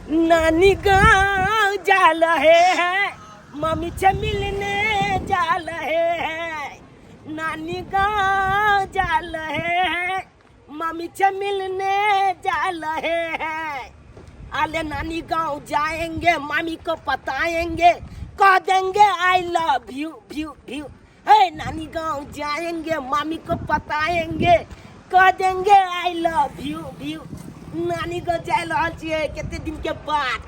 नानी गाँव जा रहे हैं, मम्मी से मिलने जा रहे हैं। नानी गाँव जा रहे हैं, मम्मी से मिलने जा रहे हैं। आले नानी गाँव जाएंगे, मामी को बताएंगे, कह देंगे I love you view view. है नानी गाँव जाएंगे, मामी को बताएंगे, कह देंगे आई लव यू व्यू। नानी को जा रहा छे कितने दिन के बाद।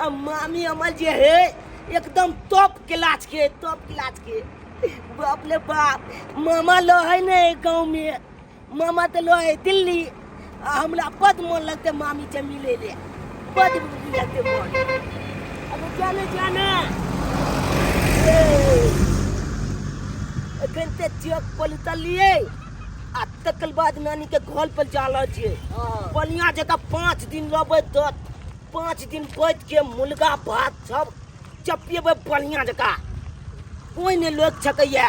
अब मामी हमर जे है एकदम टॉप क्लास के बाप ले बाप। मामा लो है नहीं गाँव में, मामा तो लो है दिल्ली। हमरा बद मन लगते मामी से मिले ले, बद लगते मन। अब जाने एखन ते चौक पर उतरलिए आ तकर बाद नानी के घर पर जाला छे। बढ़िया जगह 5 दिन रहबै, 5 दिन बैठ के मुर्गा भात सब चपिएबै बढ़िया जगह। कोई नहीं लोग छकैया,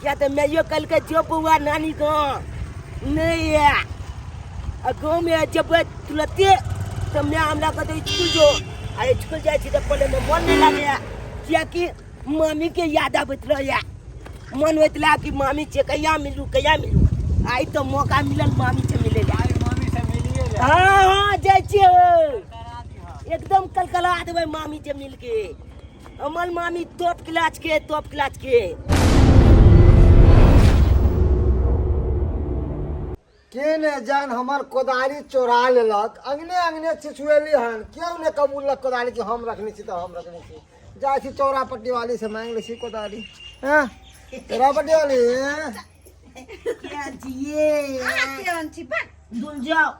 क्या तो मैं यो कल के जो बउआ नानी गाँव नहीं है। गाँव में जब तुरंते तो मैं हमरा कहते स्कूल जो स्कूल जाए तो पहले में मन नहीं लगे, क्या कि मामी के याद आबत रहे। मन होता कि मामी से कहिया मिलू। आई तो मौका मिलल मामी से मिले। हाँ जाए एकदम कलकला देवे मामी से मिल के। हमर मामी टॉप क्लास के। के ने जान हमर कोदारी चोरा लेलक, अंगने छिछुएली हन। क्यों ने कबूलक कोदारी कि हम रखनी छी तो हम रखनी छी। जाय छी चौरा पट्टी वाली से मांग ले छी कोदारी। हां चौरा पट्टी वाली क्या जिए भूल जाओ।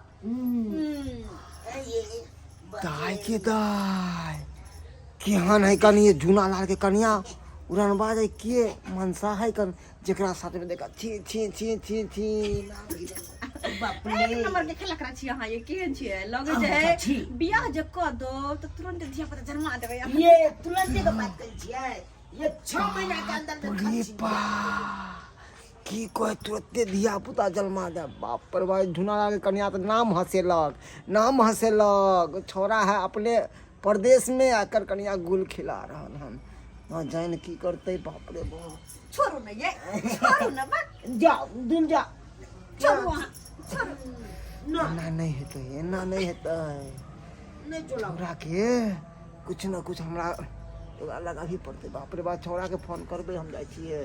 दाई के दाई केहन है कनी ये जूना लाल के कनिया उड़न बाज है के मनसा है कन जेकरा साथ में देखा छी बाप रे एक नंबर के खेला करा छी। हां ये केहन छी लगे जे बियाह जे क दो तो तुरंत धिया पुता जन्मा देबे। ये तुरंत के बात कर छियै, ये 6 महीना के अंदर में रे बा की कोई तुरंते धिया पुता जन्मा दे। बाप रे भाई झुना लाल के कनिया तो नाम हंसेलक। छोरा है अपने प्रदेश में आकर कनिया गुल खिला रहल हन। ना जान की करते। बाप रे बाप छोड़ो ना ये, छोड़ो ना बा, जाओ दुन जा छोड़ो वहां, छोड़ो ना नहीं हेतै, एना नहीं हेतै। नहीं चला छोरा के कुछ ना कुछ हमरा लगा भी पड़ते। बाप रे बाप छोरा के फोन करबे हम जाय छिए।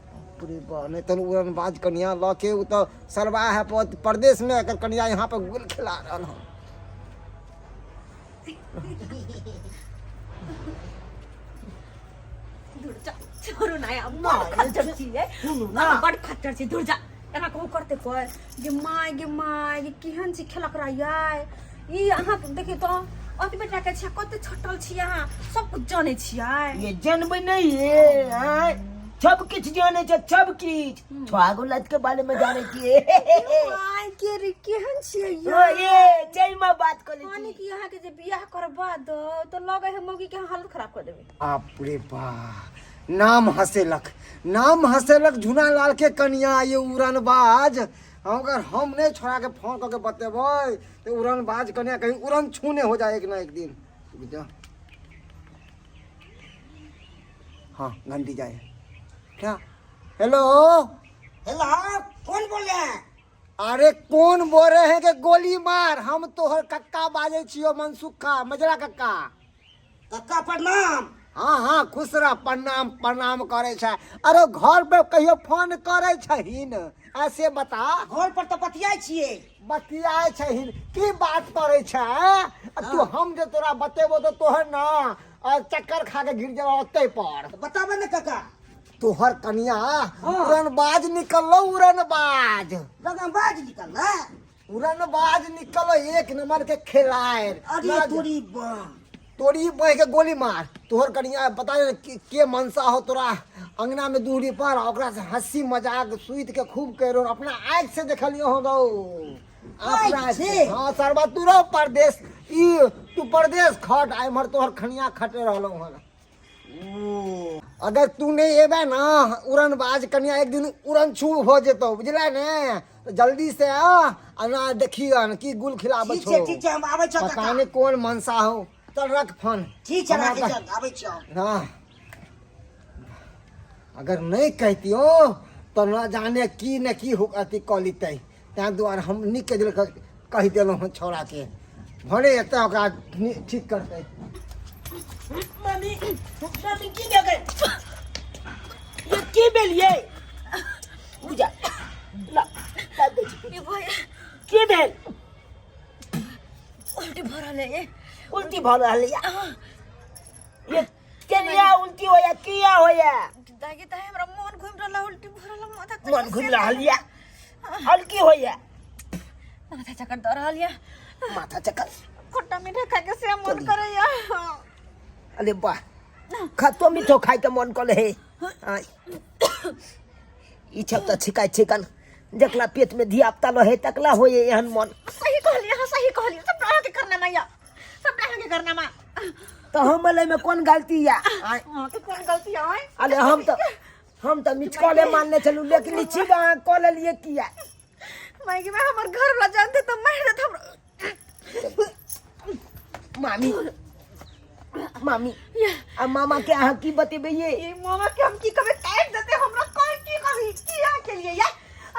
बाप रे बा नहीं तो उड़न बाज कनिया ल के उ तो सरवा है प्रदेश में आकर कनिया यहाँ पे गुल खिला रहल हन। दूर जा, छोड़ो ना यार, बड़ खच्चर छी है ना, बड़ खच्चर छी। दूर जा एना कहू करते कोई जे माय ये केहन छी खेलक रहियै। ई अहाँ देखि तो अति बेटा के छिया कते छटल छी, अहाँ सब कुछ जाने छियै। ये जनबै नहीं है। सब किछ जाने छे, सब किछ छुआगो लत के बारे में जाने छिए। माय के रे केहन छियै ये जय मां बात कर माने ली। कि यहाँ के जे बियाह करबा दो तो लगे है मौगी के हालत खराब कर देबे। बाप रे बा नाम हंसेलक झुना लाल के कनिया ये उड़न बाज। अगर हम नहीं छोड़ा के फोन करके बतेबै तो उड़न बाज कनिया कहीं उड़न छूने हो जाए एक ना एक दिन। हाँ घंटी जाए क्या। हेलो कौन बोले हैं? अरे कौन बोल रहे हैं कि गोली मार। हम तोहर कक्का बाजे छियो, मनसुखा मजरा कक्का। कक्का प्रणाम। हाँ खुश रह। प्रणाम करे छै। अरे घर पे कहियो फोन करे छहिन ऐसे बता। घर पर तो बतियाई छिए। बतियाए छहिन की बात करे छै। तू हम जे तोरा बतेबो तो तोहर ना चक्कर खा के गिर जाओ ओते पर। बताबे ना काका। तोहर कनिया उड़नबाज निकलो। उड़नबाज निकलो एक नंबर के खिलाड़। अरे तोरी बह के गोली मार। तोहर कनिया बता के मनसा हो तोरा अंगना में दूरी पर ओकरा से हंसी मजाक सुइत के खूब करो। अपना आँख से देखलियो होगो अपना से। हाँ सरबा तू रहो परदेश, तू परदेश खट आइमर तोहर खनिया खटे रहलो हन। अगर तू नहीं एबे ना उड़नबाज कनिया एक दिन उड़न छू हो जेतो बुझला ने। तो जल्दी से आ ना देखिए न की गुल खिलाबै ठीक छो छै ठीक छै हम आबै छौ पता नहीं कौन मनसा हो चल रख फोन ठीक छै हमरा राखै का- छौ आबै छौ हाँ अगर नहीं कहतियो तो न जाने की न की हो अति कलितै तैं दुआरे हम निक के दिल कहि देलहुँ हँ छौड़ा के भरे एतऽ ओकरा ठीक करतै मम्मी मम्मी की देखे ये की भेल ये बुझा ला ला दे छी। ये भैया की भेल उल्टी भरल है ये उल्टी भऽ रहल ये केलिया उल्टी होया किया होया दागी ताहे हमरा मन घुम रहल उल्टी भरल माथा मन घुम रहल या हल्की होया माथा चक्कर दऽ रहल ये माथा चक्कर खट्टा मीठा खा के से मन करे या अरे वाह खट्टो मीठो खाइ के मन करे हे ई सब तऽ छिकाइ छिकन जकला पेट में धिया पुता रहे तकला होए एहन मन सही कहलिए सब रहा के करना माया सब रहा के करना मा तो हम ले में कौन गलती या हां तो कौन गलती है अरे हम तो मिचकले मानने चलू लेकिन नीचे कॉल लिए किया मायके में हमर घर वाला जानते तो मार देत हमरा मामी मामी आ मामा के अहाँ की बतेबे ये मामा के हम की कबे काट देते हमरा कौन की कही किया के लिए या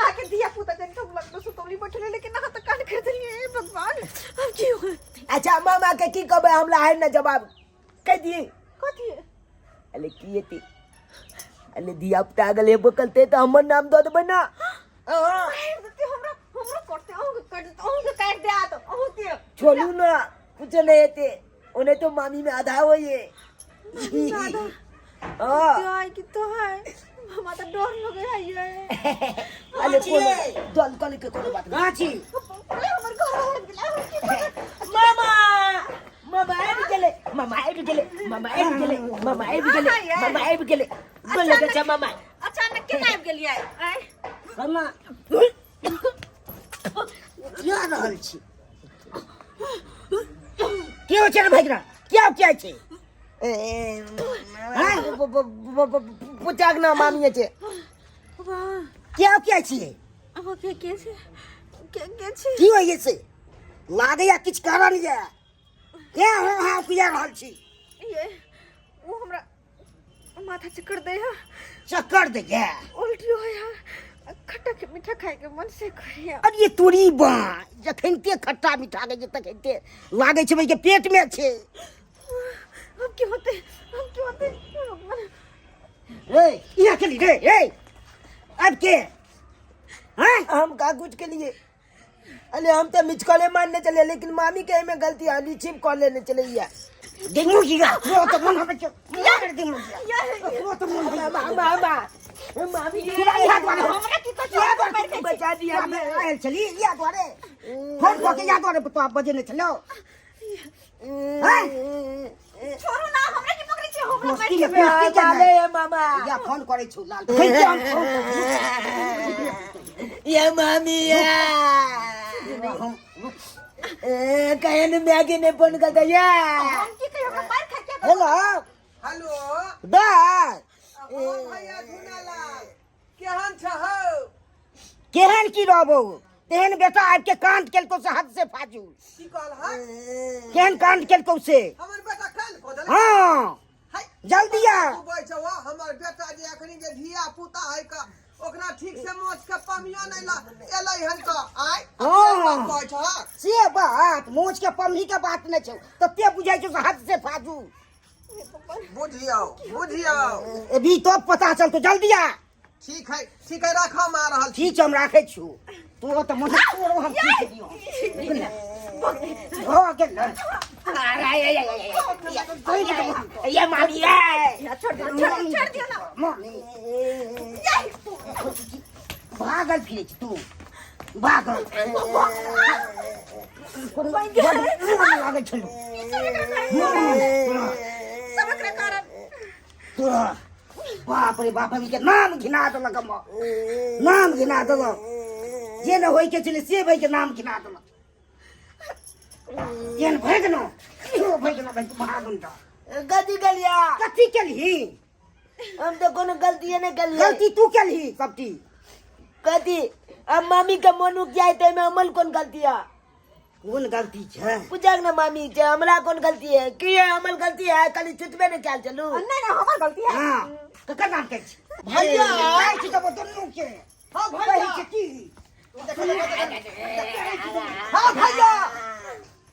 आके दिया पुता जन सब लगतो सुतोली बैठले लेकिन ना तो कान कर दिए हे भगवान अब की हो अच्छा मामा के की कहबे हमरा है ना जवाब कह दिए कथी अले किए ती अले दिया पुता गले बकलते तो हमर नाम दो देबे ना देते हमरा करते हो काट दे आ तो होते छोड़ू ना कुछ नहीं होते उन्हें तो मामी में आधा हो ये आई की तो है हम तो डर लगे है ये अले कौन दल कल के कोनो बात नहीं गाछी हमर घर है गेला मामा मामा आबि गेले मामा आबि गेले मामा आबि गेले मामा आबि गेले मामा आबि गेले बोल लगे छ मामा अचानक केना आबि गेलियै आय कन्ना क्या रहल छी की हो छै रे भैगरा क्या छै पुछाक ना मामी छै वाह क्या छियै अब के छै के की होइए से लागैया किछु कारण ये क्या हो हाँ पिया रहल छी ये वो हमरा माथा चक्कर दे है चक्कर दे ये उल्टी हो है खट्टा के मीठा खाए के मन से करिया अब ये तोरी बा जखनते खट्टा मीठा के तखनते लागे छै के पेट में छै अब क्या होते ए यहाँ के लिए ए अब के हैं हम का कुछ के लिए अरे हम तो मिचकले मारने चले लेकिन मामी के में गलती आली छिप कॉल लेने चले या देखू की गा वो तो मन हमें क्या कर दे वो तो मामा मामी याद वाले हमरा की तो बचा दिया मैं आयल चली याद वाले फोन को के याद वाले तो आप बजे ने चलो छोड़ो ना हमरा की पकड़ी छै हमरा दोस्ती मार में दोस्ती क्या माले है मामा या फोन करे छु लाल ये मामी कहन मैगी ने फोन कर दिया हम की कहियो हमरा मार खा के हेलो हेलो दा भैया धुनालाल केहन छहो केहन की रहबो तेहन बेटा आपके कांड केलको से हद से फाजू की कहल है केहन कांड केलको से हमर बेटा कान को देलक हाँ है जल्दी आ तू बैठो हमर बेटा जे अखनी के धिया पुता है का ओकरा ठीक से मोच के पमिया नहीं ला एलै हन का आय हाँ। बैठो से बात मोच के पमही के बात नहीं छौ तते बुझाइ छौ से हद से फाजू बुझियो अभी तो पता चल तो जल्दी आ ठीक है रखो आ रहल छी ठीक छै हम राखै छु तोरो तो मुझे तोरो हम ठीक दियो हो गेल ये मामी है छोड़ दियो ना मामी भागल फिरे छी तू भागल लागै छलो सबके कारण तोरा बाप रे बाप के नाम घिना देलक हम नाम घिना देलक जे न होय के छले से भाई के नाम घिना देलक जेन भय गेनो भाई भागन त गलती गलिया कथी केलही हम तो कोनो गलती नहीं गलिया गलती तू केलही सबटी कथी अब मामी के मनु क्या है ते में अमल कौन गलती है कौन गलती है पूछक ना मामी के हमरा कौन गलती है की है अमल गलती है कल चुतबे ने क्या चलू नहीं नहीं हमार गलती है हां तो का नाम के भैया छी तो दोनों के हाँ भैया कही की हाँ भैया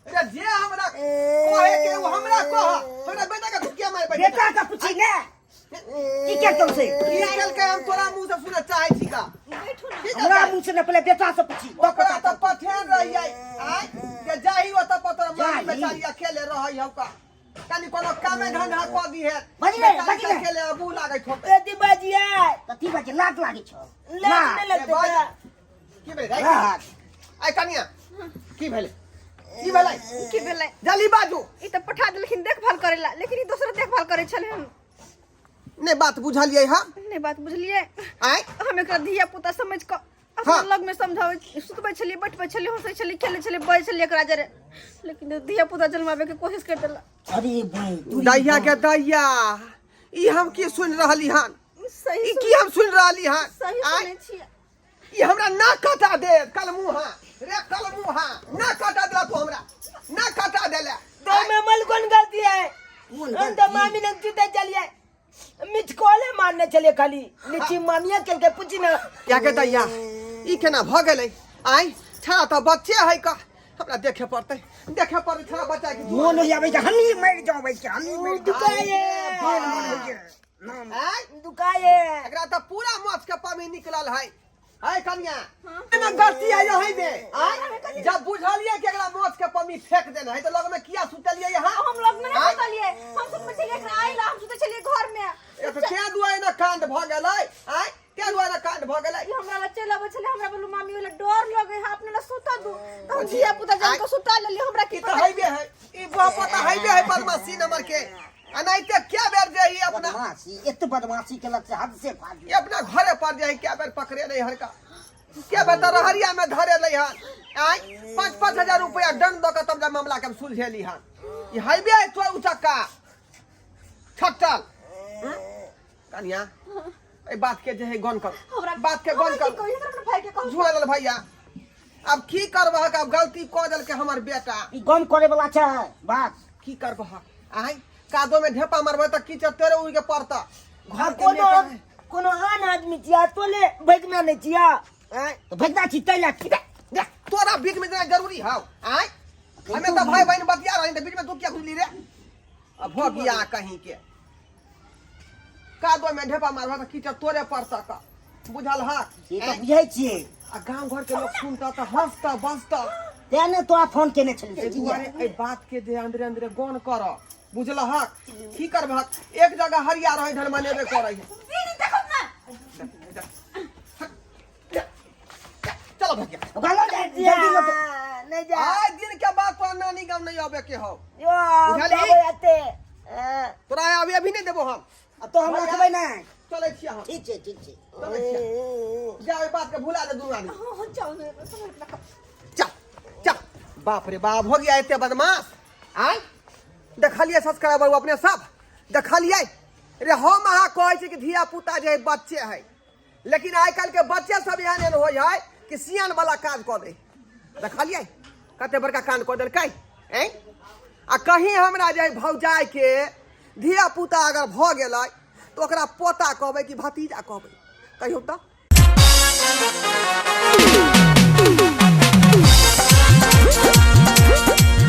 अरे जे हमरा कहे के वो हमरा कह हमरा बेटा का धुकिया मार बैठ बेटा का पूछी ने की क्या तुमसे ई चल के हम तोरा मुंह से सुनना चाहे छी का बैठो ना हमरा मुंह से न पहले बेटा से पूछी ओकरा तो पठेन रही आई के जाही ओ त पतर मार बेचारी अकेले रहई हौ का कनी कोनो कामे धंधा क दी है बजले अकेले अबू लागे ठोक कथी बाजिया कथी बाजे लात लागे छ लाग न लगता की भेलै आई कनिया की भेलै की भेलै की भेलै जल्दी बाजू ई त पठा देलखिन देखभाल करेला लेकिन ई दूसरा देखभाल करे छले हम ने बात बुझलियै हां नहीं बात बुझलिए आई हम एकरा धिया पुता समझ क अपना लग में समझावे सुतबै छलिए बैठबै छलिए हंसै छलिए खेलै छलिए बजै छलिए एकरा जरे लेकिन धिया पुता जन्मावे के कोशिश कर देला अरे भाई तू दैया के दैया ई हम की सुन रहली हन सही ई की हम सुन रहली हन सही सुनै छियै ई हमरा ना काटा दे कल मुहा रे कल मुहा ना काटा दे तू हमरा ना काटा देले तो में अमल कौन गलती है हम तो मामी ने चुते चलिए मिच कोले मारने चले खाली नीचे मामिया के पूछी ना या के दैया ई केना भ गेलै आई छा त बच्चे है का हमरा देखे पड़ते छा बच्चा के मोन हो जावे हम ही मर जावे हम ही मर दुकाए आई दुकाए एकरा त पूरा माछ के पामी निकलल है हाय कन्या एना गलती है यही में आई जब बुझलिए कि एकरा माछ के पामी फेंक देना है त लग में किया सुतलिए यहां हम लोग में नहीं सुतलिए हम सुतबै छलिए एकरा आइला हम सुतै छलिए घर में ए त के दुआई ना कांड भ गेलै आई के दुआई ना कांड भ गेलै ई हमरा ला चल आबै छले हमरा बोलू मामी वाला डर लगे है अपने ला सुता दू तो धिया पुता जन को सुता लेली हमरा की ई त हाईवे है ई पता हाईवे है बदमाशी नंबर के अनाइते क्या बेर जाई अपना बदमाशी इतने बदमाशी के लग से हद से फाड़ ये अपना घरे पर जाई क्या बेर पकड़े नहीं हर का क्या बेटा रहरिया में धरे लई हन आई 5-5 रुपया दंड द के तब जा मामला के सुलझेली हन ई हाईवे है तो उचक्का छटल कन्या ए बात के जे है गन कर बात के गन कर कोई अपने भाई के कहू झुआ दल भैया अब की करबह का गलती क दल के हमर बेटा ई गम करे वाला छै बात की करबह आई कादो में ढेपा मारबे त की तेरे उड़ के पड़ता घर के कोनो नेता कोनो आन आदमी चिया तोले भगना नहीं चिया तो भगना छी तैला की देख तोरा बीच में देना जरूरी है आई हमें तो भाई बहन बतिया रही बीच में तू क्या खुली रे अब हो गया कहीं के कादो में ढेपा मारबे त की तोरे पड़ता का बुझल हा ये तो बुझै छियै आ गांव घर के लोग सुनता त हंसता बसता तेने तोरा फोन केने छली ए दुआरे ए बात के दे अंदरे अंदरे गौन कर बुझल हा की करबह एक जगह हरिया रहे धन मनेबे करे दीदी देखो ना चलो भैया गलो जा नहीं जा आज दिन के बाद तो नानी गांव नहीं आवे के हो यो बुझलिए? बाबू आते तोरा अभी नहीं देबो हम तो हम रखबै ना चले छिया हम ठीक छै चले छिया जा ए बात के भुला दे दू आदमी हां जाओ समझ ना चल चल बाप रे बाप हो गया इतने बदमाश आय देखलिए सब्सक्राइबर अपने सब देखलिए रे हम अहाँ कहै छी कि धिया पुता जे बच्चे है लेकिन आइ काल्हि के बच्चे सब एहन हो है कि सियान वाला काज कऽ दे देखलिए कते बड़का कांड कऽ देलकै हैं आ कहीं हमरा जे भौजाई के धिया पुता अगर भ गेलै तो ओकरा पोता कहबै कि भतीजा कहबै कहियो तऽ